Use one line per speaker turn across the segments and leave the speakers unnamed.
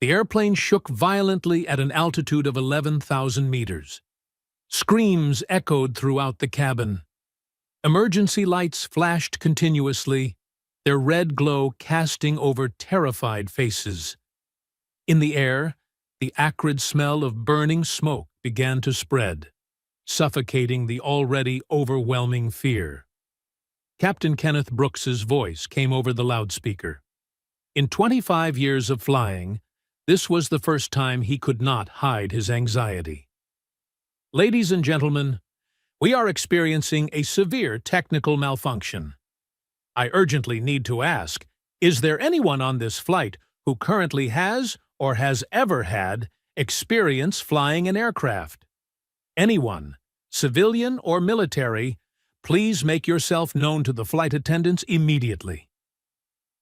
The airplane shook violently at an altitude of 11,000 meters. Screams echoed throughout the cabin. Emergency lights flashed continuously, their red glow casting over terrified faces. In the air, the acrid smell of burning smoke began to spread, suffocating the already overwhelming fear. Captain Kenneth Brooks's voice came over the loudspeaker. In 25 years of flying, this was the first time he could not hide his anxiety. Ladies and gentlemen, we are experiencing a severe technical malfunction. I urgently need to ask, is there anyone on this flight who currently has or has ever had experience flying an aircraft? Anyone, civilian or military, please make yourself known to the flight attendants immediately.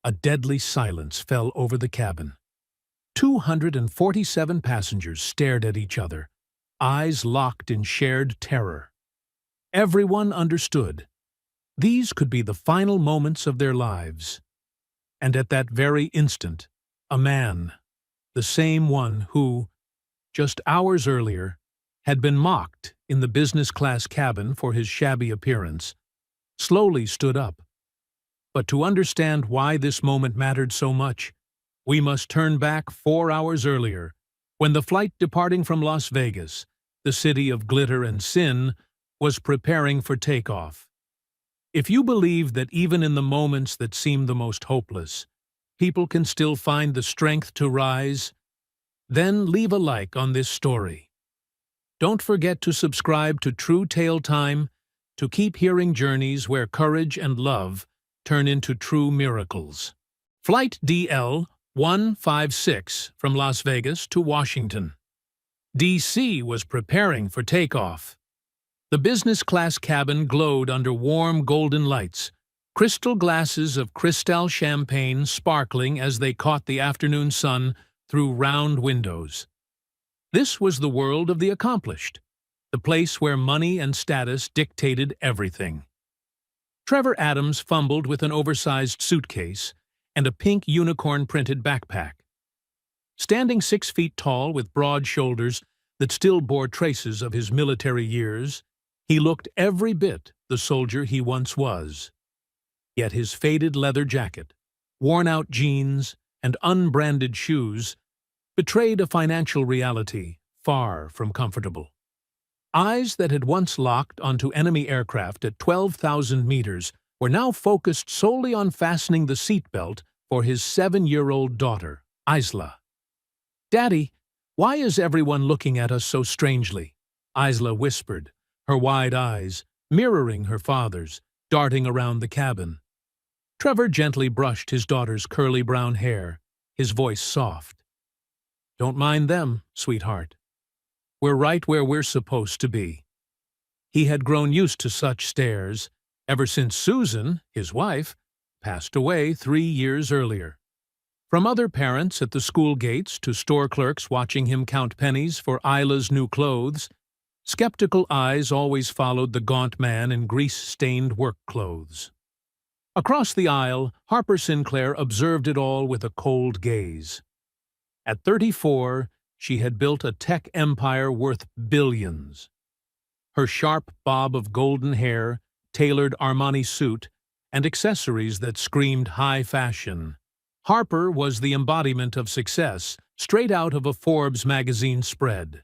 A deadly silence fell over the cabin. 247 passengers stared at each other, eyes locked in shared terror. Everyone understood. These could be the final moments of their lives. And at that very instant, a man, the same one who, just hours earlier, had been mocked in the business-class cabin for his shabby appearance, slowly stood up. But to understand why this moment mattered so much, we must turn back 4 hours earlier, when the flight departing from Las Vegas, the city of glitter and sin, was preparing for takeoff. If you believe that even in the moments that seem the most hopeless, people can still find the strength to rise, then leave a like on this story. Don't forget to subscribe to True Tale Time to keep hearing journeys where courage and love turn into true miracles. Flight DL-156 from Las Vegas to Washington, D.C. was preparing for takeoff. The business-class cabin glowed under warm golden lights, crystal glasses of Cristal champagne sparkling as they caught the afternoon sun through round windows. This was the world of the accomplished, the place where money and status dictated everything. Trevor Adams fumbled with an oversized suitcase and a pink unicorn-printed backpack. Standing 6 feet tall with broad shoulders that still bore traces of his military years, he looked every bit the soldier he once was. Yet his faded leather jacket, worn-out jeans, and unbranded shoes betrayed a financial reality far from comfortable. Eyes that had once locked onto enemy aircraft at 12,000 meters were now focused solely on fastening the seatbelt for his 7-year-old daughter, Isla. "Daddy, why is everyone looking at us so strangely?" Isla whispered, her wide eyes, mirroring her father's, darting around the cabin. Trevor gently brushed his daughter's curly brown hair, his voice soft. "Don't mind them, sweetheart. We're right where we're supposed to be." He had grown used to such stares ever since Susan, his wife, passed away 3 years earlier. From other parents at the school gates to store clerks watching him count pennies for Isla's new clothes, skeptical eyes always followed the gaunt man in grease-stained work clothes. Across the aisle, Harper Sinclair observed it all with a cold gaze. At 34, she had built a tech empire worth billions. Her sharp bob of golden hair, tailored Armani suit, and accessories that screamed high fashion. Harper was the embodiment of success, straight out of a Forbes magazine spread.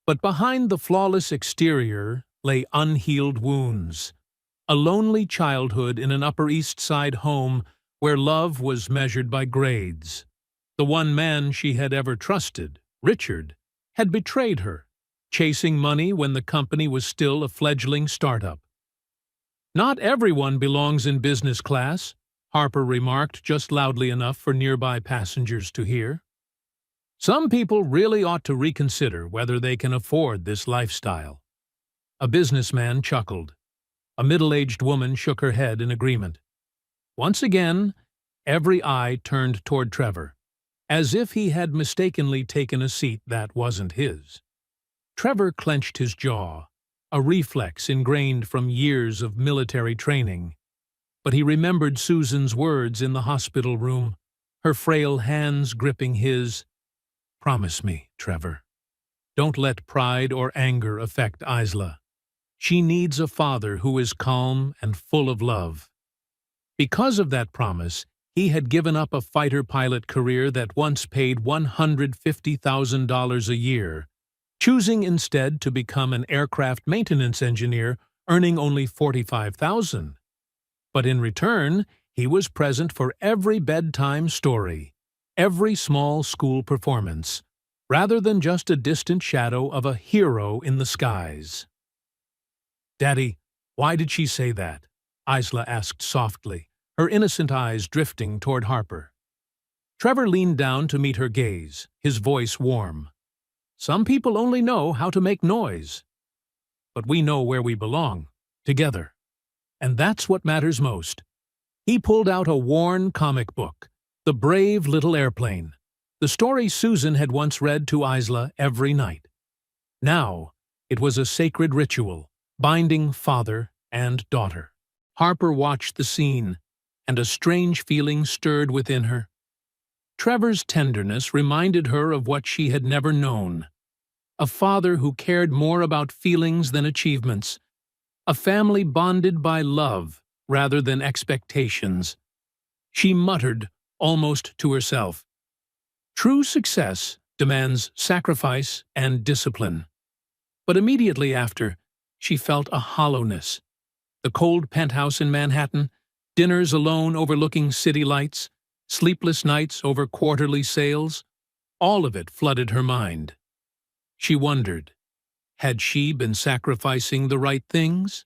But behind the flawless exterior lay unhealed wounds. A lonely childhood in an Upper East Side home where love was measured by grades. The one man she had ever trusted, Richard, had betrayed her, chasing money when the company was still a fledgling startup. "Not everyone belongs in business class," Harper remarked just loudly enough for nearby passengers to hear. "Some people really ought to reconsider whether they can afford this lifestyle." A businessman chuckled. A middle-aged woman shook her head in agreement. Once again, every eye turned toward Trevor, as if he had mistakenly taken a seat that wasn't his. Trevor clenched his jaw, a reflex ingrained from years of military training. But he remembered Susan's words in the hospital room, her frail hands gripping his, Promise me, Trevor. Don't let pride or anger affect Isla. She needs a father who is calm and full of love. Because of that promise, he had given up a fighter pilot career that once paid $150,000 a year, choosing instead to become an aircraft maintenance engineer, earning only $45,000. But in return, he was present for every bedtime story, every small school performance, rather than just a distant shadow of a hero in the skies. "Daddy, why did she say that?" Isla asked softly, her innocent eyes drifting toward Harper. Trevor leaned down to meet her gaze, his voice warm. "Some people only know how to make noise. But we know where we belong, together. And that's what matters most." He pulled out a worn comic book, The Brave Little Airplane, the story Susan had once read to Isla every night. Now, it was a sacred ritual, binding father and daughter. Harper watched the scene, and a strange feeling stirred within her. Trevor's tenderness reminded her of what she had never known. A father who cared more about feelings than achievements. A family bonded by love rather than expectations. She muttered, almost to herself, "True success demands sacrifice and discipline." But immediately after, she felt a hollowness. The cold penthouse in Manhattan, dinners alone overlooking city lights, sleepless nights over quarterly sales, all of it flooded her mind. She wondered, had she been sacrificing the right things?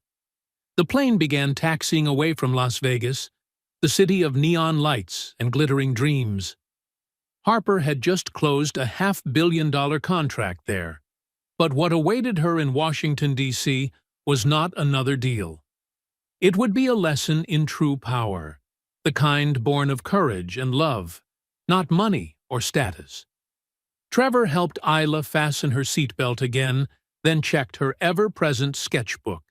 The plane began taxiing away from Las Vegas, the city of neon lights and glittering dreams. Harper had just closed a $500 million contract there, but what awaited her in Washington, D.C. was not another deal. It would be a lesson in true power, the kind born of courage and love, not money or status. Trevor helped Isla fasten her seatbelt again, then checked her ever-present sketchbook.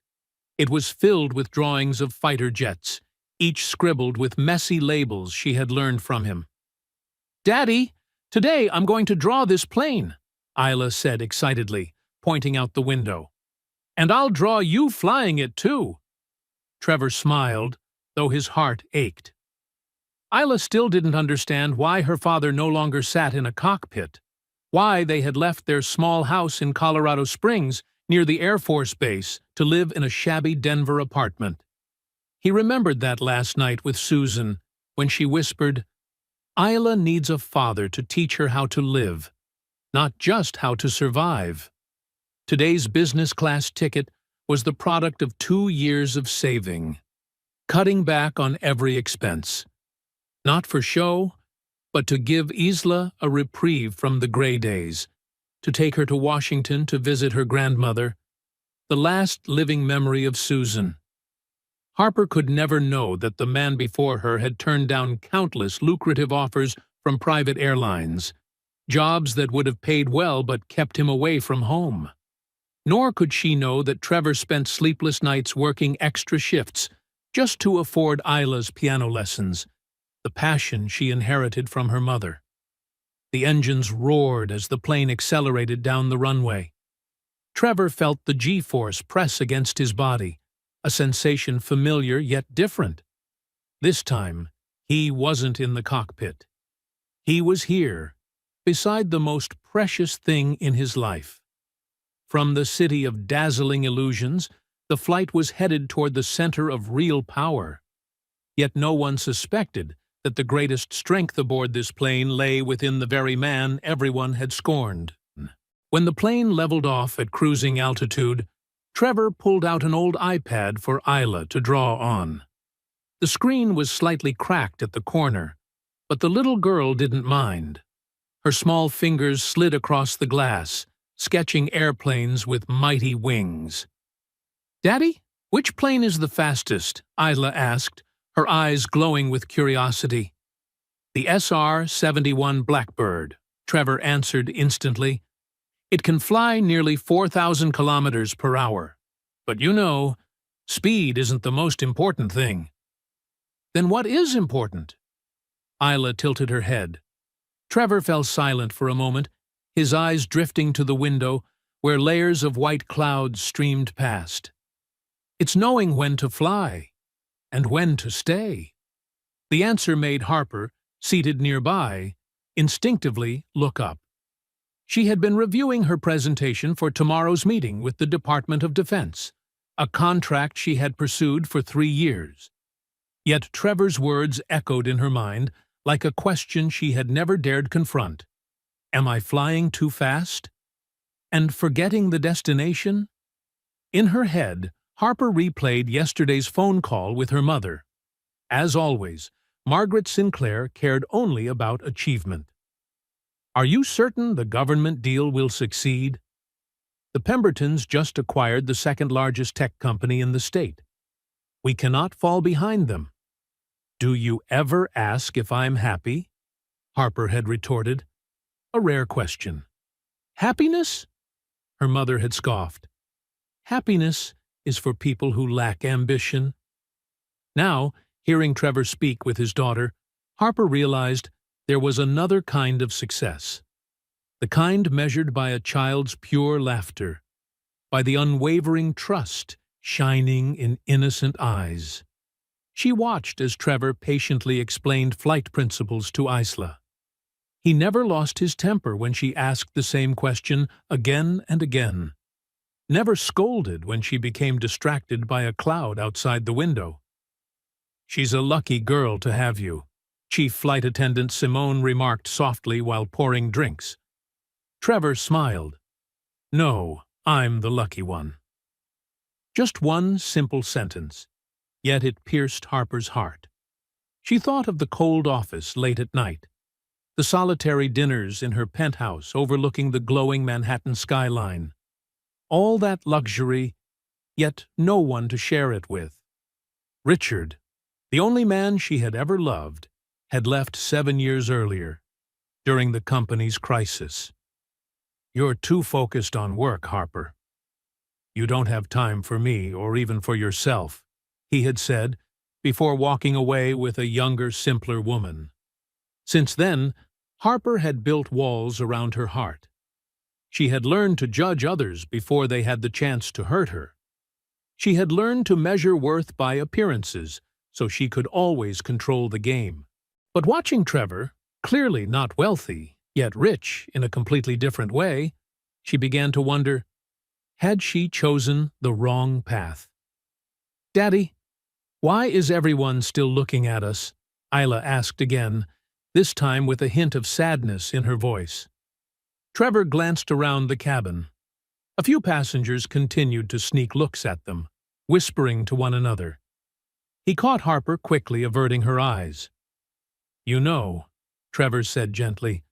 It was filled with drawings of fighter jets, each scribbled with messy labels she had learned from him. "Daddy, today I'm going to draw this plane," Isla said excitedly, pointing out the window. "And I'll draw you flying it, too." Trevor smiled, though his heart ached. Isla still didn't understand why her father no longer sat in a cockpit, why they had left their small house in Colorado Springs near the Air Force Base to live in a shabby Denver apartment. He remembered that last night with Susan, when she whispered, "Isla needs a father to teach her how to live, not just how to survive." Today's business class ticket was the product of 2 years of saving, cutting back on every expense. Not for show, but to give Isla a reprieve from the gray days, to take her to Washington to visit her grandmother, the last living memory of Susan. Harper could never know that the man before her had turned down countless lucrative offers from private airlines, jobs that would have paid well but kept him away from home. Nor could she know that Trevor spent sleepless nights working extra shifts just to afford Isla's piano lessons, the passion she inherited from her mother. The engines roared as the plane accelerated down the runway. Trevor felt the G-force press against his body, a sensation familiar yet different. This time, he wasn't in the cockpit. He was here, beside the most precious thing in his life. From the city of dazzling illusions, the flight was headed toward the center of real power. Yet no one suspected that the greatest strength aboard this plane lay within the very man everyone had scorned. When the plane leveled off at cruising altitude, Trevor pulled out an old iPad for Isla to draw on. The screen was slightly cracked at the corner, but the little girl didn't mind. Her small fingers slid across the glass, sketching airplanes with mighty wings. "Daddy, which plane is the fastest?" Isla asked, her eyes glowing with curiosity. "The SR-71 Blackbird," Trevor answered instantly. "It can fly nearly 4,000 kilometers per hour. But you know, speed isn't the most important thing." "Then what is important?" Isla tilted her head. Trevor fell silent for a moment, his eyes drifting to the window where layers of white clouds streamed past. It's knowing when to fly and when to stay. The answer made Harper, seated nearby, instinctively look up. She had been reviewing her presentation for tomorrow's meeting with the Department of Defense, a contract she had pursued for 3 years. Yet Trevor's words echoed in her mind like a question she had never dared confront. Am I flying too fast? And forgetting the destination? In her head, Harper replayed yesterday's phone call with her mother. As always, Margaret Sinclair cared only about achievement. Are you certain the government deal will succeed? The Pembertons just acquired the second-largest tech company in the state. We cannot fall behind them. Do you ever ask if I'm happy? Harper had retorted. A rare question. Happiness? Her mother had scoffed. Happiness is for people who lack ambition. Now, hearing Trevor speak with his daughter, Harper realized there was another kind of success. The kind measured by a child's pure laughter, by the unwavering trust shining in innocent eyes. She watched as Trevor patiently explained flight principles to Isla. He never lost his temper when she asked the same question again and again. Never scolded when she became distracted by a cloud outside the window. She's a lucky girl to have you, Chief Flight Attendant Simone remarked softly while pouring drinks. Trevor smiled. No, I'm the lucky one. Just one simple sentence, yet it pierced Harper's heart. She thought of the cold office late at night, the solitary dinners in her penthouse overlooking the glowing Manhattan skyline. All that luxury, yet no one to share it with. Richard, the only man she had ever loved, had left 7 years earlier, during the company's crisis. You're too focused on work, Harper. You don't have time for me or even for yourself, he had said, before walking away with a younger, simpler woman. Since then, Harper had built walls around her heart. She had learned to judge others before they had the chance to hurt her. She had learned to measure worth by appearances, so she could always control the game. But watching Trevor, clearly not wealthy, yet rich in a completely different way, she began to wonder, had she chosen the wrong path? Daddy, why is everyone still looking at us? Isla asked again, this time with a hint of sadness in her voice. Trevor glanced around the cabin. A few passengers continued to sneak looks at them, whispering to one another. He caught Harper quickly averting her eyes. You know, Trevor said gently,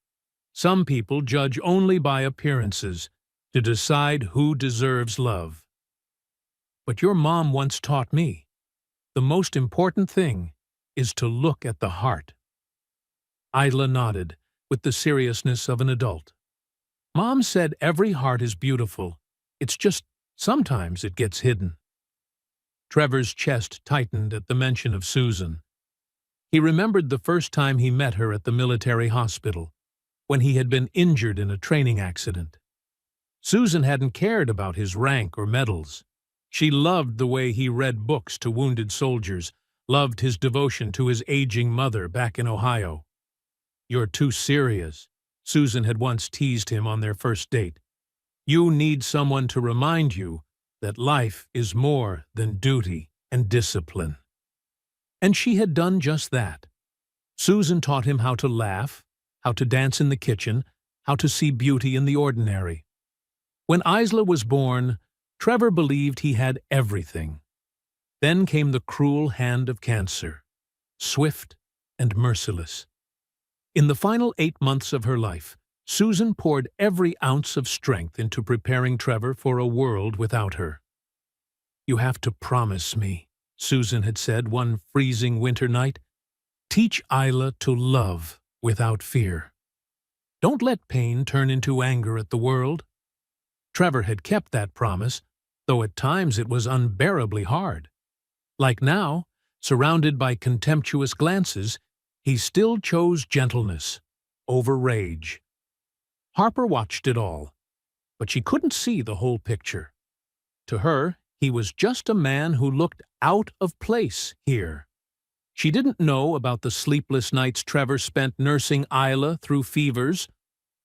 some people judge only by appearances to decide who deserves love. But your mom once taught me, the most important thing is to look at the heart. Isla nodded, with the seriousness of an adult. Mom said every heart is beautiful, it's just sometimes it gets hidden. Trevor's chest tightened at the mention of Susan. He remembered the first time he met her at the military hospital, when he had been injured in a training accident. Susan hadn't cared about his rank or medals. She loved the way he read books to wounded soldiers, loved his devotion to his aging mother back in Ohio. You're too serious, Susan had once teased him on their first date. You need someone to remind you that life is more than duty and discipline. And she had done just that. Susan taught him how to laugh, how to dance in the kitchen, how to see beauty in the ordinary. When Isla was born, Trevor believed he had everything. Then came the cruel hand of cancer, swift and merciless. In the final 8 months of her life, Susan poured every ounce of strength into preparing Trevor for a world without her. You have to promise me, Susan had said one freezing winter night. Teach Isla to love without fear. Don't let pain turn into anger at the world. Trevor had kept that promise, though at times it was unbearably hard. Like now, surrounded by contemptuous glances, he still chose gentleness over rage. Harper watched it all, but she couldn't see the whole picture. To her, he was just a man who looked out of place here. She didn't know about the sleepless nights Trevor spent nursing Isla through fevers,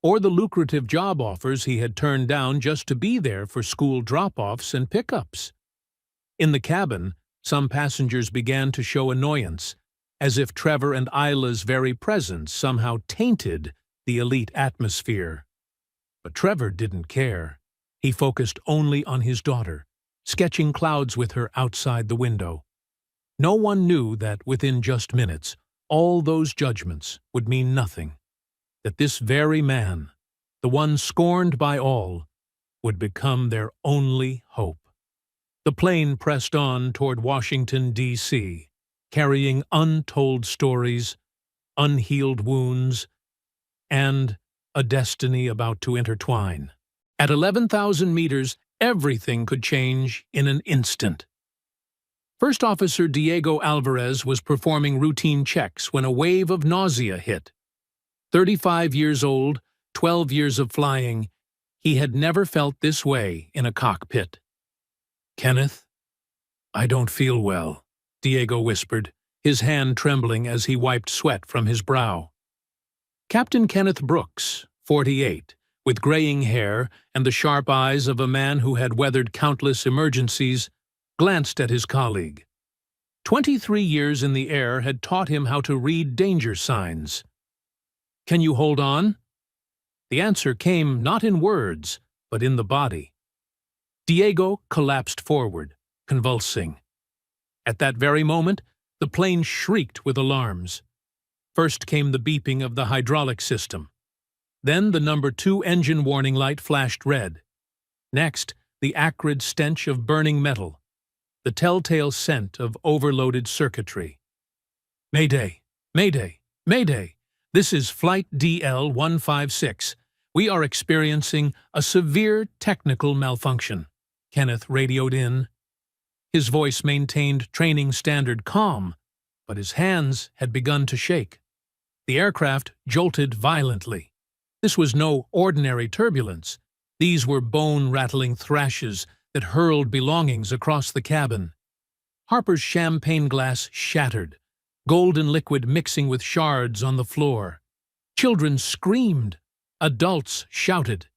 or the lucrative job offers he had turned down just to be there for school drop-offs and pickups. In the cabin, some passengers began to show annoyance, as if Trevor and Isla's very presence somehow tainted the elite atmosphere. But Trevor didn't care. He focused only on his daughter, sketching clouds with her outside the window. No one knew that within just minutes, all those judgments would mean nothing, that this very man, the one scorned by all, would become their only hope. The plane pressed on toward Washington, D.C., carrying untold stories, unhealed wounds, and a destiny about to intertwine. At 11,000 meters, everything could change in an instant. First Officer Diego Alvarez was performing routine checks when a wave of nausea hit. 35 years old, 12 years of flying, he had never felt this way in a cockpit. "Kenneth, I don't feel well," Diego whispered, his hand trembling as he wiped sweat from his brow. Captain Kenneth Brooks, 48, with graying hair and the sharp eyes of a man who had weathered countless emergencies, glanced at his colleague. 23 years in the air had taught him how to read danger signs. "Can you hold on?" The answer came not in words, but in the body. Diego collapsed forward, convulsing. At that very moment, the plane shrieked with alarms. First came the beeping of the hydraulic system. Then the number 2 engine warning light flashed red. Next, the acrid stench of burning metal, the telltale scent of overloaded circuitry. "Mayday! Mayday! Mayday! This is Flight DL-156. We are experiencing a severe technical malfunction," Kenneth radioed in. His voice maintained training standard calm, but his hands had begun to shake. The aircraft jolted violently. This was no ordinary turbulence. These were bone-rattling thrashes that hurled belongings across the cabin. Harper's champagne glass shattered, golden liquid mixing with shards on the floor. Children screamed. Adults shouted.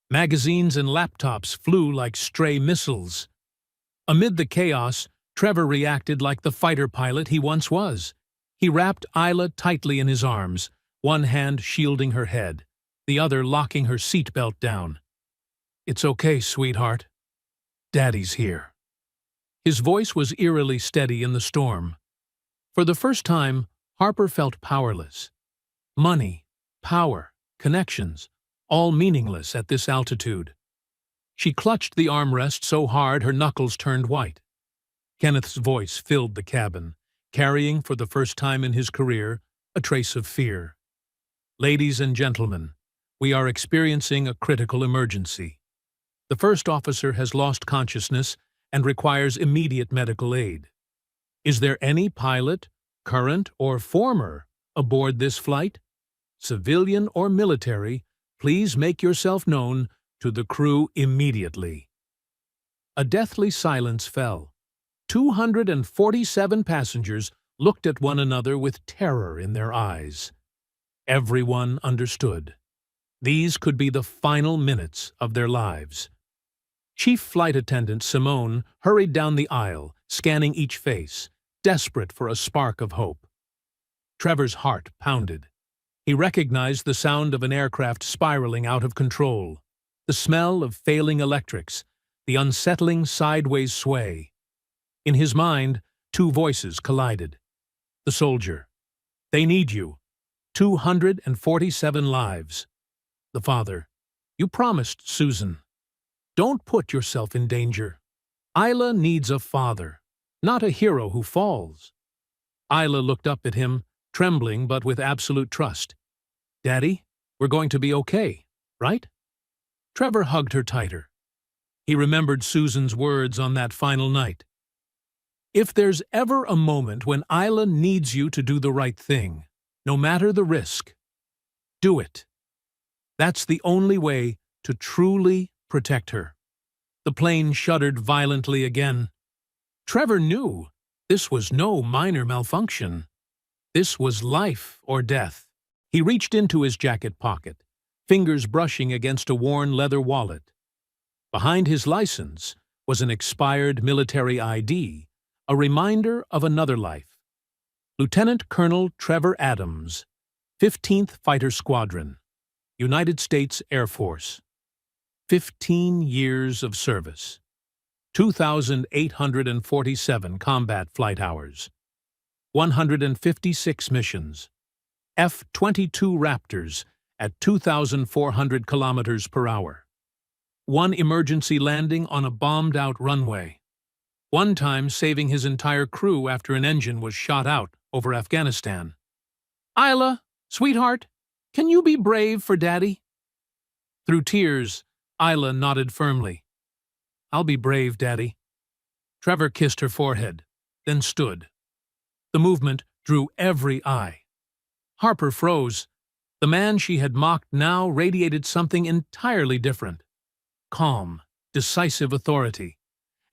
Magazines and laptops flew like stray missiles. Amid the chaos, Trevor reacted like the fighter pilot he once was. He wrapped Isla tightly in his arms, one hand shielding her head, the other locking her seatbelt down. "It's okay, sweetheart. Daddy's here." His voice was eerily steady in the storm. For the first time, Harper felt powerless. Money, power, connections, all meaningless at this altitude. She clutched the armrest so hard her knuckles turned white. Kenneth's voice filled the cabin, carrying, for the first time in his career, a trace of fear. "Ladies and gentlemen, we are experiencing a critical emergency. The first officer has lost consciousness and requires immediate medical aid. Is there any pilot, current or former, aboard this flight? Civilian or military, please make yourself known to the crew immediately." A deathly silence fell. 247 passengers looked at one another with terror in their eyes. Everyone understood. These could be the final minutes of their lives. Chief Flight Attendant Simone hurried down the aisle, scanning each face, desperate for a spark of hope. Trevor's heart pounded. He recognized the sound of an aircraft spiraling out of control, the smell of failing electrics, the unsettling sideways sway. In his mind, 2 voices collided. The soldier. "They need you. 247 lives." The father. "You promised, Susan. Don't put yourself in danger. Isla needs a father, not a hero who falls." Isla looked up at him, trembling but with absolute trust. "Daddy, we're going to be okay, right?" Trevor hugged her tighter. He remembered Susan's words on that final night. "If there's ever a moment when Isla needs you to do the right thing, no matter the risk, do it." That's the only way to truly protect her. The plane shuddered violently again. Trevor knew this was no minor malfunction. This was life or death. He reached into his jacket pocket, fingers brushing against a worn leather wallet. Behind his license was an expired military ID, a reminder of another life. Lieutenant Colonel Trevor Adams, 15th Fighter Squadron, United States Air Force. 15 years of service. 2,847 combat flight hours. 156 missions. F-22 Raptors at 2,400 kilometers per hour. One emergency landing on a bombed-out runway. One time saving his entire crew after an engine was shot out over Afghanistan. "Isla, sweetheart, can you be brave for Daddy?" Through tears, Isla nodded firmly. "I'll be brave, Daddy." Trevor kissed her forehead, then stood. The movement drew every eye. Harper froze. The man she had mocked now radiated something entirely different. Calm, decisive authority,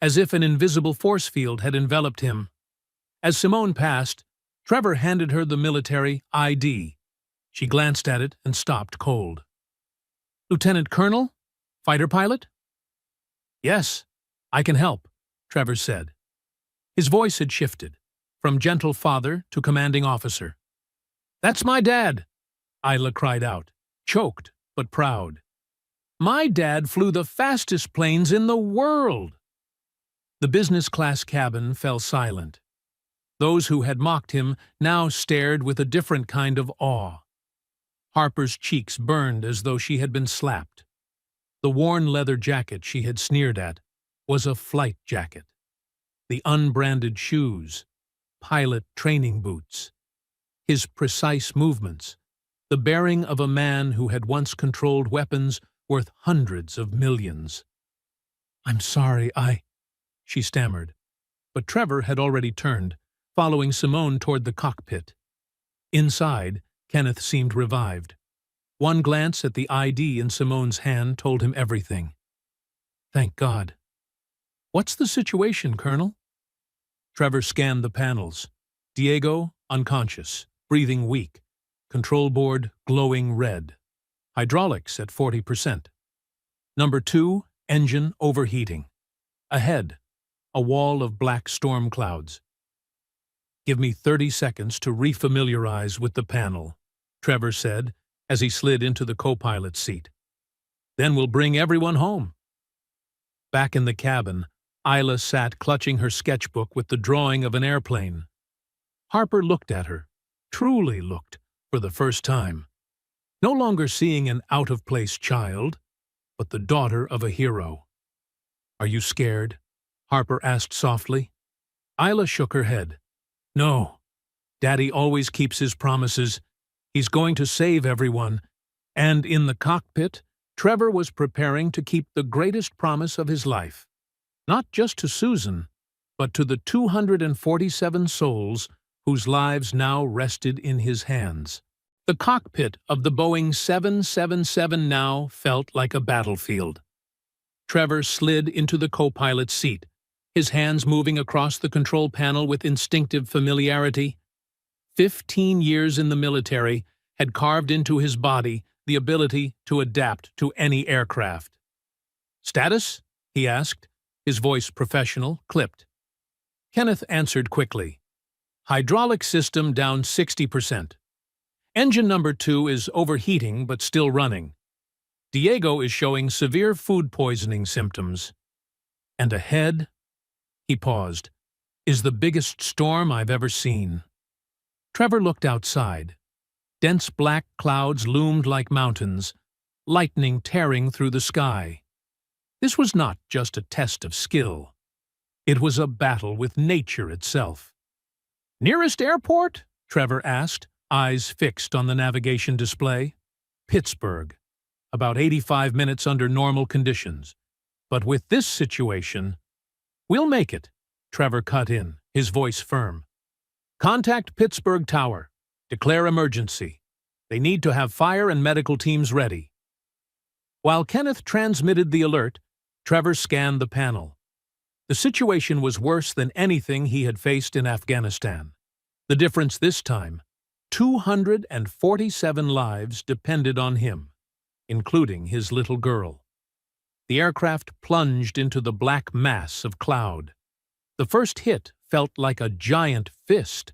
as if an invisible force field had enveloped him. As Simone passed, Trevor handed her the military ID. She glanced at it and stopped cold. "Lieutenant Colonel? Fighter pilot?" "Yes, I can help," Trevor said. His voice had shifted, from gentle father to commanding officer. "That's my dad," Isla cried out, choked but proud. "My dad flew the fastest planes in the world." The business class cabin fell silent. Those who had mocked him now stared with a different kind of awe. Harper's cheeks burned as though she had been slapped. The worn leather jacket she had sneered at was a flight jacket. The unbranded shoes, pilot training boots. His precise movements, the bearing of a man who had once controlled weapons worth hundreds of millions. "I'm sorry, she stammered. But Trevor had already turned, following Simone toward the cockpit. Inside, Kenneth seemed revived. One glance at the ID in Simone's hand told him everything. "Thank God." "What's the situation, Colonel?" Trevor scanned the panels. Diego, unconscious, breathing weak. Control board glowing red. Hydraulics at 40%. Number 2, engine overheating. Ahead, a wall of black storm clouds. "Give me 30 seconds to refamiliarize with the panel," Trevor said as he slid into the co-pilot's seat. "Then we'll bring everyone home." Back in the cabin, Isla sat clutching her sketchbook with the drawing of an airplane. Harper looked at her, truly looked, for the first time. No longer seeing an out-of-place child, but the daughter of a hero. "Are you scared?" Harper asked softly. Isla shook her head. "No. Daddy always keeps his promises. He's going to save everyone." And in the cockpit, Trevor was preparing to keep the greatest promise of his life. Not just to Susan, but to the 247 souls whose lives now rested in his hands. The cockpit of the Boeing 777 now felt like a battlefield. Trevor slid into the co-pilot's seat, his hands moving across the control panel with instinctive familiarity. 15 years in the military had carved into his body the ability to adapt to any aircraft. "Status?" he asked, his voice professional, clipped. Kenneth answered quickly. "Hydraulic system down 60%. Engine number 2 is overheating but still running. Diego is showing severe food poisoning symptoms. And ahead," he paused, "is the biggest storm I've ever seen." Trevor looked outside. Dense black clouds loomed like mountains, lightning tearing through the sky. This was not just a test of skill. It was a battle with nature itself. "Nearest airport?" Trevor asked, eyes fixed on the navigation display. "Pittsburgh. About 85 minutes under normal conditions. But with this situation—" "We'll make it," Trevor cut in, his voice firm. "Contact Pittsburgh Tower. Declare emergency. They need to have fire and medical teams ready. While Kenneth transmitted the alert, Trevor scanned the panel. The situation was worse than anything he had faced in Afghanistan. The difference this time, 247 lives depended on him, including his little girl. The aircraft plunged into the black mass of cloud. The first hit felt like a giant fist.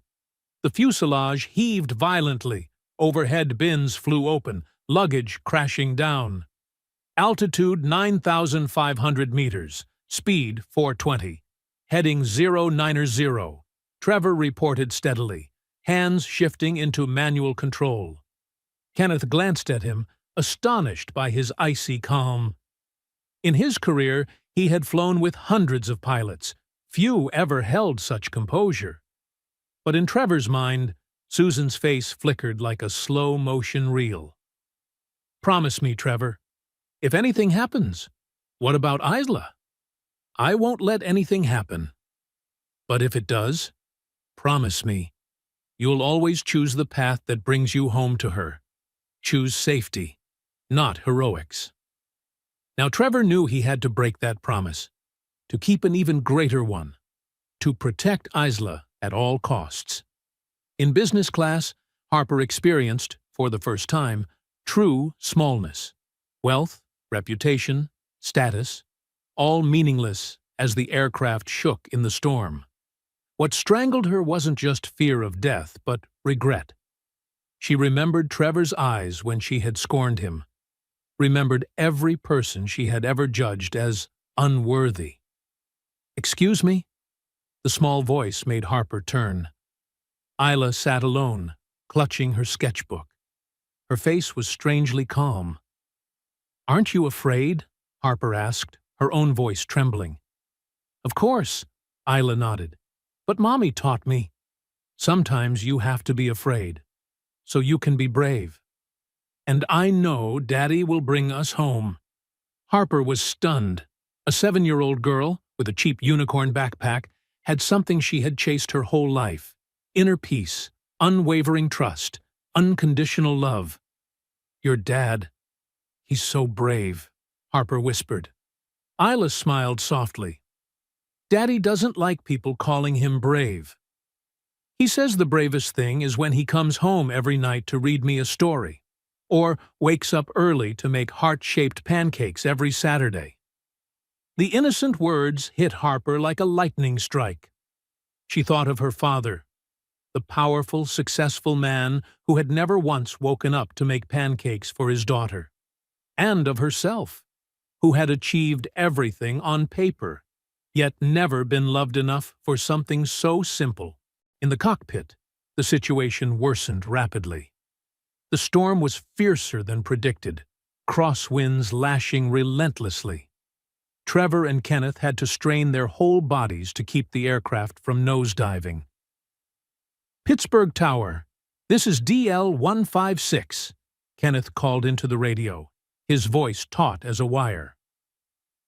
The fuselage heaved violently. Overhead bins flew open, luggage crashing down. Altitude 9,500 meters, speed 420. Heading 090. Trevor reported steadily, hands shifting into manual control. Kenneth glanced at him, astonished by his icy calm. In his career, he had flown with hundreds of pilots. Few ever held such composure. But in Trevor's mind, Susan's face flickered like a slow-motion reel. "Promise me, Trevor. If anything happens, what about Isla?" "I won't let anything happen. But if it does, promise me, you'll always choose the path that brings you home to her. Choose safety, not heroics." Now Trevor knew he had to break that promise, to keep an even greater one, to protect Isla at all costs. In business class, Harper experienced, for the first time, true smallness. Wealth, reputation, status, all meaningless as the aircraft shook in the storm. What strangled her wasn't just fear of death, but regret. She remembered Trevor's eyes when she had scorned him, remembered every person she had ever judged as unworthy. "Excuse me?" The small voice made Harper turn. Isla sat alone, clutching her sketchbook. Her face was strangely calm. "Aren't you afraid?" Harper asked, her own voice trembling. "Of course," Isla nodded. "But Mommy taught me. Sometimes you have to be afraid, so you can be brave. And I know Daddy will bring us home." Harper was stunned. A 7-year-old girl, with a cheap unicorn backpack, had something she had chased her whole life: inner peace, unwavering trust, unconditional love. "Your dad, he's so brave," Harper whispered. Isla smiled softly. "Daddy doesn't like people calling him brave. He says the bravest thing is when he comes home every night to read me a story, or wakes up early to make heart-shaped pancakes every Saturday." The innocent words hit Harper like a lightning strike. She thought of her father, the powerful, successful man who had never once woken up to make pancakes for his daughter, and of herself, who had achieved everything on paper, yet never been loved enough for something so simple. In the cockpit, the situation worsened rapidly. The storm was fiercer than predicted, crosswinds lashing relentlessly. Trevor and Kenneth had to strain their whole bodies to keep the aircraft from nosediving. "Pittsburgh Tower, this is DL-156, Kenneth called into the radio, his voice taut as a wire.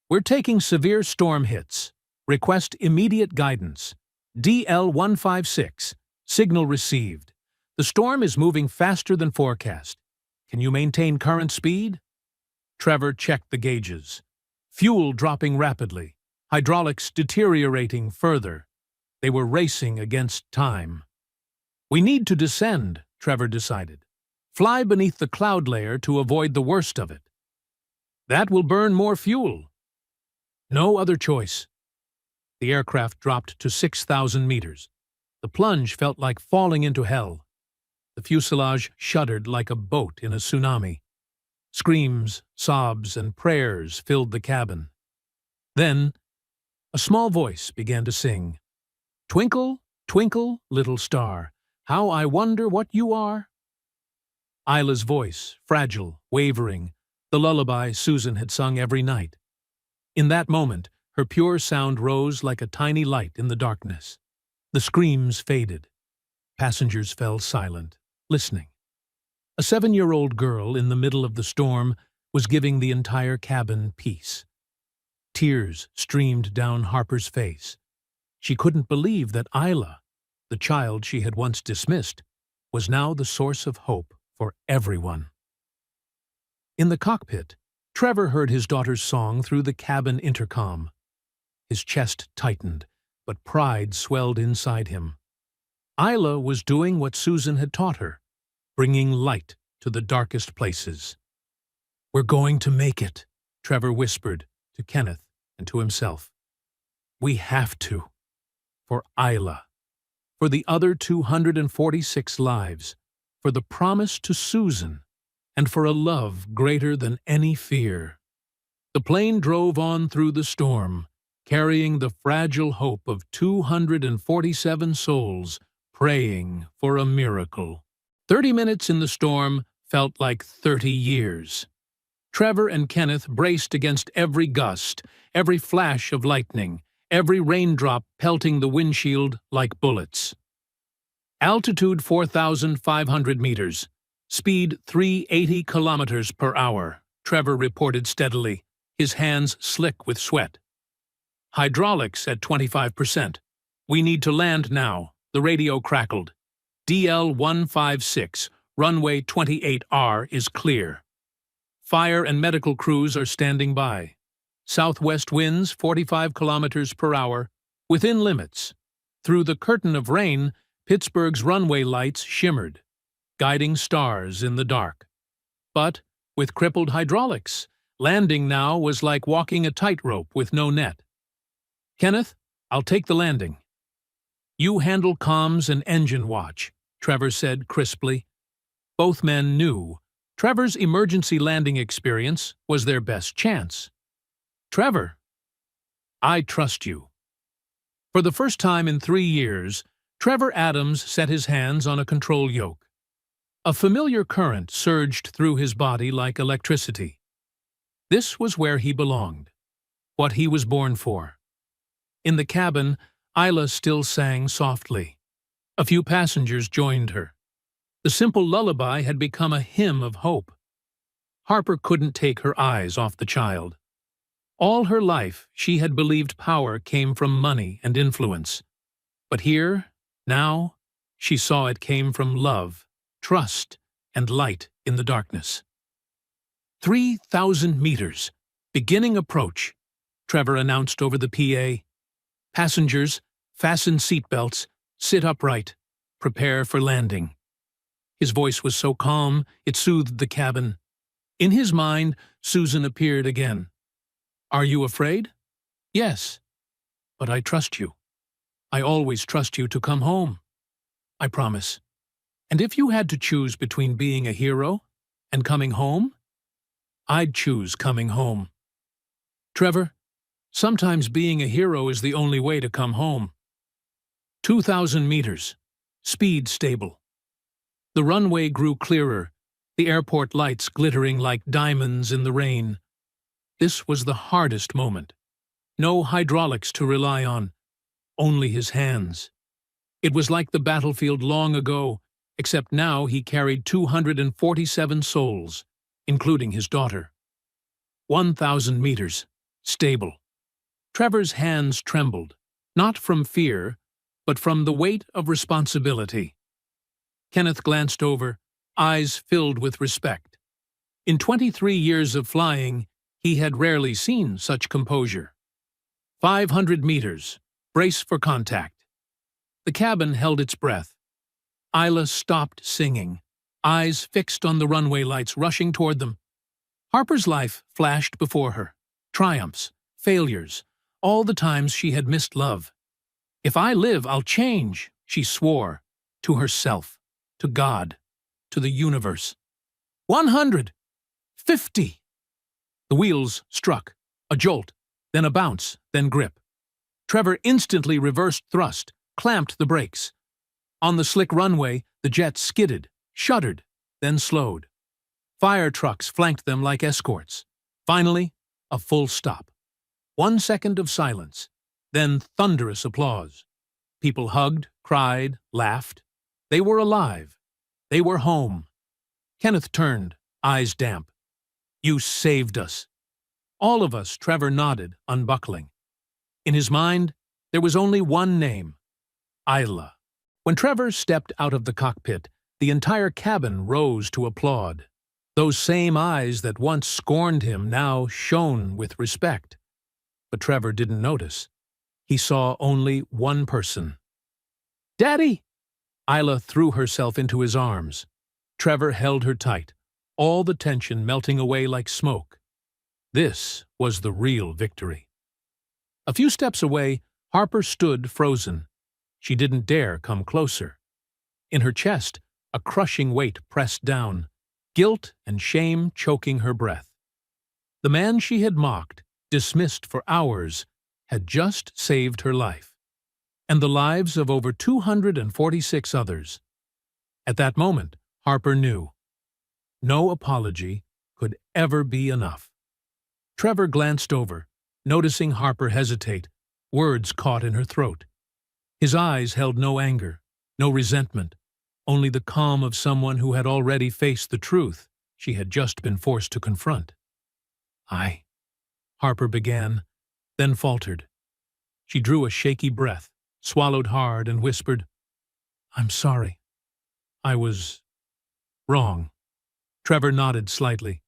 "We're taking severe storm hits. Request immediate guidance. DL-156, signal received. The storm is moving faster than forecast. Can you maintain current speed?" Trevor checked the gauges. Fuel dropping rapidly, hydraulics deteriorating further. They were racing against time. "We need to descend," Trevor decided. "Fly beneath the cloud layer to avoid the worst of it." "That will burn more fuel." "No other choice." The aircraft dropped to 6,000 meters. The plunge felt like falling into hell. The fuselage shuddered like a boat in a tsunami. Screams, sobs, and prayers filled the cabin. Then, a small voice began to sing. "Twinkle, twinkle, little star, how I wonder what you are." Isla's voice, fragile, wavering, the lullaby Susan had sung every night. In that moment, her pure sound rose like a tiny light in the darkness. The screams faded. Passengers fell silent, listening. A 7-year-old girl in the middle of the storm was giving the entire cabin peace. Tears streamed down Harper's face. She couldn't believe that Isla, the child she had once dismissed, was now the source of hope for everyone. In the cockpit, Trevor heard his daughter's song through the cabin intercom. His chest tightened, but pride swelled inside him. Isla was doing what Susan had taught her, bringing light to the darkest places. "We're going to make it," Trevor whispered to Kenneth and to himself. "We have to. For Isla. For the other 246 lives. For the promise to Susan. And for a love greater than any fear." The plane drove on through the storm, carrying the fragile hope of 247 souls praying for a miracle. 30 minutes in the storm felt like 30 years. Trevor and Kenneth braced against every gust, every flash of lightning, every raindrop pelting the windshield like bullets. Altitude 4,500 meters. Speed 380 kilometers per hour, Trevor reported steadily, his hands slick with sweat. "Hydraulics at 25%. We need to land now," the radio crackled. "DL-156, runway 28R is clear. Fire and medical crews are standing by. Southwest winds 45 kilometers per hour, within limits." Through the curtain of rain, Pittsburgh's runway lights shimmered, guiding stars in the dark. But, with crippled hydraulics, landing now was like walking a tightrope with no net. "Kenneth, I'll take the landing." "You handle comms and engine watch," Trevor said crisply. Both men knew Trevor's emergency landing experience was their best chance. "Trevor, I trust you." For the first time in 3 years, Trevor Adams set his hands on a control yoke. A familiar current surged through his body like electricity. This was where he belonged, what he was born for. In the cabin, Isla still sang softly. A few passengers joined her. The simple lullaby had become a hymn of hope. Harper couldn't take her eyes off the child. All her life, she had believed power came from money and influence. But here, now, she saw it came from love, trust, and light in the darkness. 3,000 meters. Beginning approach, Trevor announced over the PA. "Passengers, fasten seatbelts, sit upright, prepare for landing." His voice was so calm, it soothed the cabin. In his mind, Susan appeared again. "Are you afraid?" "Yes. But I trust you. I always trust you to come home. I promise. And if you had to choose between being a hero and coming home, I'd choose coming home. Trevor, sometimes being a hero is the only way to come home." 2,000 meters. Speed stable. The runway grew clearer, the airport lights glittering like diamonds in the rain. This was the hardest moment. No hydraulics to rely on, only his hands. It was like the battlefield long ago, except now he carried 247 souls, including his daughter. 1,000 meters. Stable. Trevor's hands trembled, not from fear, but from the weight of responsibility. Kenneth glanced over, eyes filled with respect. In 23 years of flying, he had rarely seen such composure. 500 meters. Brace for contact. The cabin held its breath. Isla stopped singing, eyes fixed on the runway lights rushing toward them. Harper's life flashed before her. Triumphs, failures, all the times she had missed love. "If I live, I'll change," she swore, to herself, to God, to the universe. 100! 50! The wheels struck, a jolt, then a bounce, then grip. Trevor instantly reversed thrust, clamped the brakes. On the slick runway, the jet skidded, shuddered, then slowed. Fire trucks flanked them like escorts. Finally, a full stop. 1 second of silence, then thunderous applause. People hugged, cried, laughed. They were alive. They were home. Kenneth turned, eyes damp. "You saved us." "All of us," Trevor nodded, unbuckling. In his mind, there was only one name: Isla. When Trevor stepped out of the cockpit, the entire cabin rose to applaud. Those same eyes that once scorned him now shone with respect. But Trevor didn't notice. He saw only one person. "Daddy!" Isla threw herself into his arms. Trevor held her tight, all the tension melting away like smoke. This was the real victory. A few steps away, Harper stood frozen. She didn't dare come closer. In her chest, a crushing weight pressed down, guilt and shame choking her breath. The man she had mocked, dismissed for hours, had just saved her life, and the lives of over 246 others. At that moment, Harper knew. No apology could ever be enough. Trevor glanced over, noticing Harper hesitate, words caught in her throat. His eyes held no anger, no resentment, only the calm of someone who had already faced the truth she had just been forced to confront. Harper began, then faltered. She drew a shaky breath, swallowed hard, and whispered, "I'm sorry. I was wrong." Trevor nodded slightly.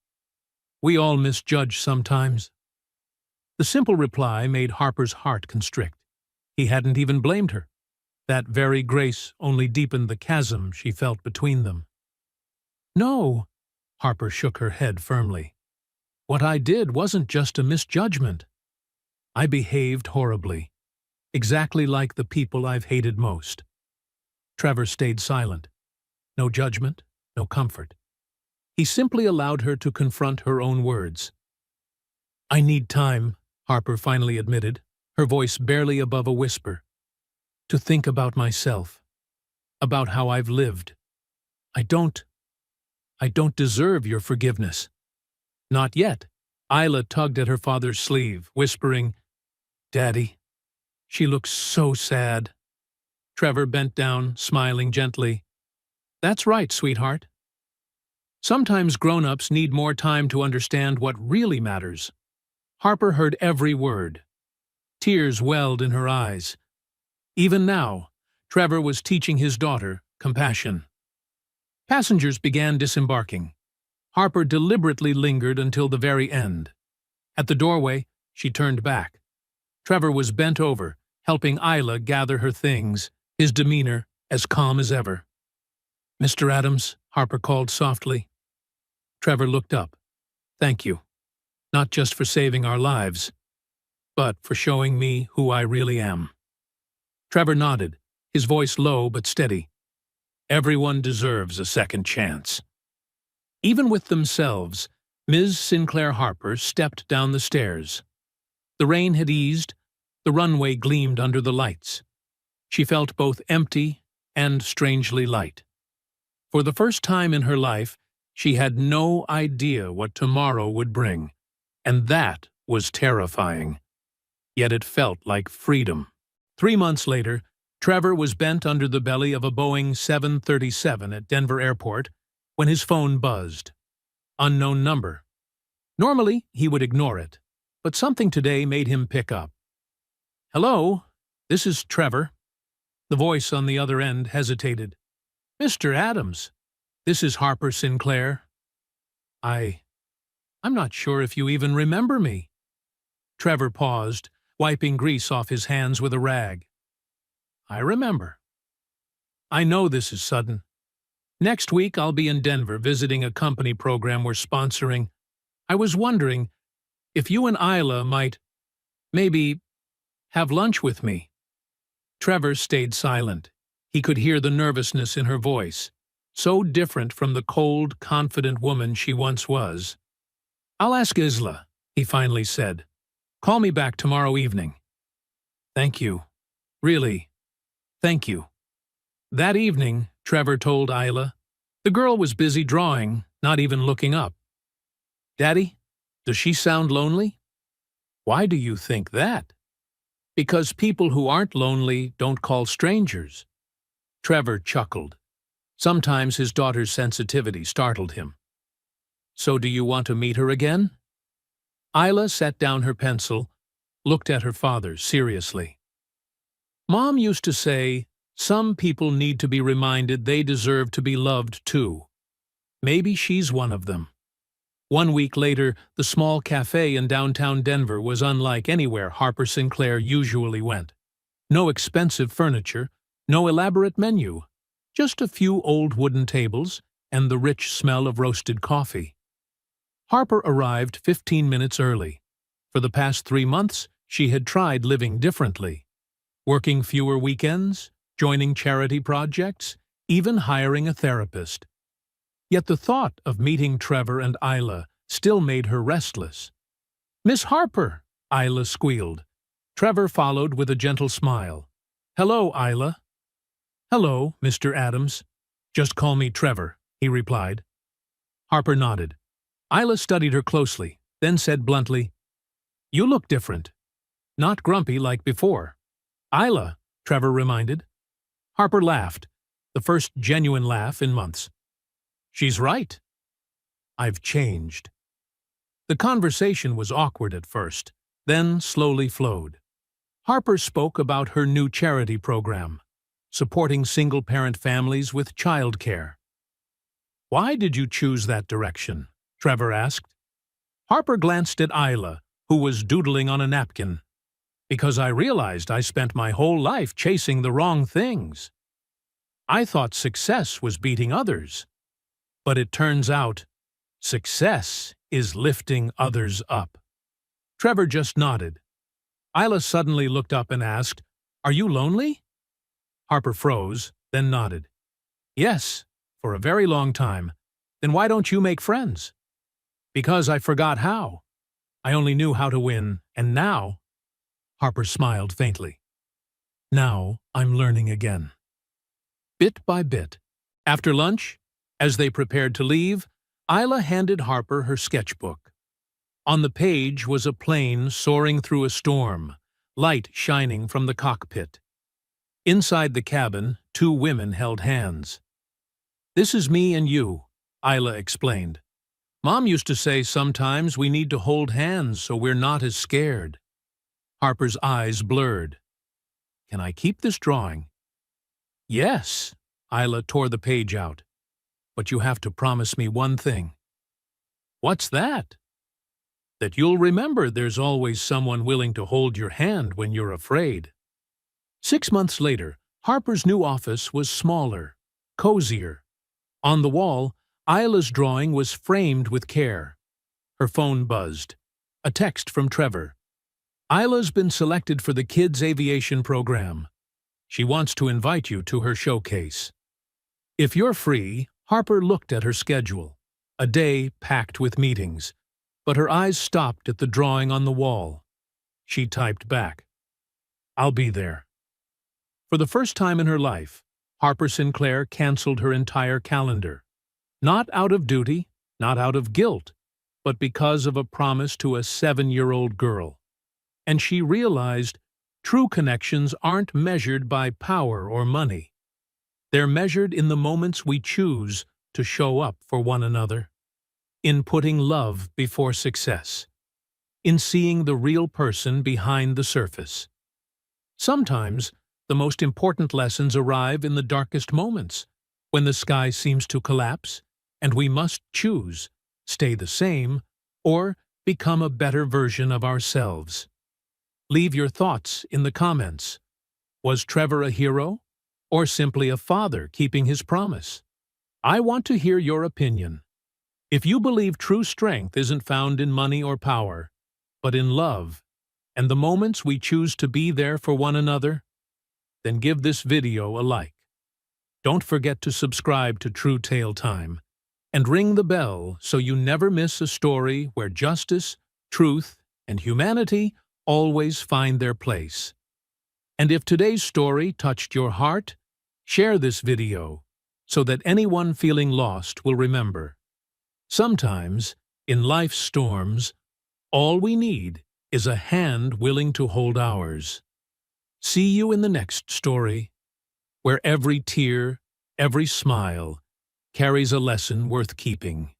"We all misjudge sometimes." The simple reply made Harper's heart constrict. He hadn't even blamed her. That very grace only deepened the chasm she felt between them. "No," Harper shook her head firmly. "What I did wasn't just a misjudgment. I behaved horribly, exactly like the people I've hated most." Trevor stayed silent. No judgment, no comfort. He simply allowed her to confront her own words. "I need time," Harper finally admitted, her voice barely above a whisper, "to think about myself, about how I've lived. I don't deserve your forgiveness." "Not yet." Isla tugged at her father's sleeve, whispering, "Daddy." She looked so sad. Trevor bent down, smiling gently. "That's right, sweetheart. Sometimes grown-ups need more time to understand what really matters." Harper heard every word. Tears welled in her eyes. Even now, Trevor was teaching his daughter compassion. Passengers began disembarking. Harper deliberately lingered until the very end. At the doorway, she turned back. Trevor was bent over, helping Isla gather her things, his demeanor as calm as ever. "Mr. Adams," Harper called softly. Trevor looked up. "Thank you. Not just for saving our lives, but for showing me who I really am." Trevor nodded, his voice low but steady. "Everyone deserves a second chance." Even with themselves, Ms. Sinclair Harper stepped down the stairs. The rain had eased, the runway gleamed under the lights. She felt both empty and strangely light. For the first time in her life, she had no idea what tomorrow would bring, and that was terrifying. Yet it felt like freedom. 3 months later, Trevor was bent under the belly of a Boeing 737 at Denver Airport when his phone buzzed. Unknown number. Normally, he would ignore it, but something today made him pick up. "Hello, this is Trevor." The voice on the other end hesitated. "Mr. Adams, this is Harper Sinclair. I'm not sure if you even remember me." Trevor paused, wiping grease off his hands with a rag. "I remember. I know this is sudden. Next week I'll be in Denver visiting a company program we're sponsoring. I was wondering if you and Isla might, maybe, have lunch with me." Trevor stayed silent. He could hear the nervousness in her voice, so different from the cold, confident woman she once was. "I'll ask Isla," he finally said. "Call me back tomorrow evening." "Thank you. Really, thank you." That evening, Trevor told Isla. The girl was busy drawing, not even looking up. "Daddy, does she sound lonely?" "Why do you think that?" "Because people who aren't lonely don't call strangers." Trevor chuckled. Sometimes his daughter's sensitivity startled him. "So do you want to meet her again?" Isla set down her pencil, looked at her father seriously. "Mom used to say, some people need to be reminded they deserve to be loved too. Maybe she's one of them." 1 week later, the small cafe in downtown Denver was unlike anywhere Harper Sinclair usually went. No expensive furniture, no elaborate menu, just a few old wooden tables and the rich smell of roasted coffee. Harper arrived 15 minutes early. For the past 3 months, she had tried living differently, working fewer weekends, joining charity projects, even hiring a therapist. Yet the thought of meeting Trevor and Isla still made her restless. "Miss Harper," Isla squealed. Trevor followed with a gentle smile. "Hello, Isla." "Hello, Mr. Adams. Just call me Trevor," he replied. Harper nodded. Isla studied her closely, then said bluntly, "You look different. Not grumpy like before." "Isla," Trevor reminded. Harper laughed, the first genuine laugh in months. "She's right. I've changed." The conversation was awkward at first, then slowly flowed. Harper spoke about her new charity program, supporting single-parent families with childcare. "Why did you choose that direction?" Trevor asked. Harper glanced at Isla, who was doodling on a napkin. "Because I realized I spent my whole life chasing the wrong things. I thought success was beating others. But it turns out, success is lifting others up." Trevor just nodded. Isla suddenly looked up and asked, "Are you lonely?" Harper froze, then nodded. "Yes, for a very long time. Then why don't you make friends?" "Because I forgot how. I only knew how to win, and now—" Harper smiled faintly. "Now I'm learning again." Bit by bit. After lunch, as they prepared to leave, Isla handed Harper her sketchbook. On the page was a plane soaring through a storm, light shining from the cockpit. Inside the cabin, 2 women held hands. "This is me and you," Isla explained. "Mom used to say sometimes we need to hold hands so we're not as scared." Harper's eyes blurred. "Can I keep this drawing?" "Yes." Isla tore the page out. "But you have to promise me one thing." "What's that?" "That you'll remember there's always someone willing to hold your hand when you're afraid." 6 months later, Harper's new office was smaller, cozier. On the wall, Isla's drawing was framed with care. Her phone buzzed. A text from Trevor. "Isla's been selected for the Kids Aviation program. She wants to invite you to her showcase. If you're free." Harper looked at her schedule, a day packed with meetings, but her eyes stopped at the drawing on the wall. She typed back, "I'll be there." For the first time in her life, Harper Sinclair canceled her entire calendar. Not out of duty, not out of guilt, but because of a promise to a 7-year-old girl. And she realized true connections aren't measured by power or money. They're measured in the moments we choose to show up for one another, in putting love before success, in seeing the real person behind the surface. Sometimes, the most important lessons arrive in the darkest moments, when the sky seems to collapse, and we must choose, stay the same, or become a better version of ourselves. Leave your thoughts in the comments. Was Trevor a hero, or simply a father keeping his promise? I want to hear your opinion. If you believe true strength isn't found in money or power, but in love, and the moments we choose to be there for one another, then give this video a like. Don't forget to subscribe to True Tale Time, and ring the bell so you never miss a story where justice, truth, and humanity always find their place. And if today's story touched your heart, share this video so that anyone feeling lost will remember. Sometimes, in life's storms, all we need is a hand willing to hold ours. See you in the next story, where every tear, every smile, carries a lesson worth keeping.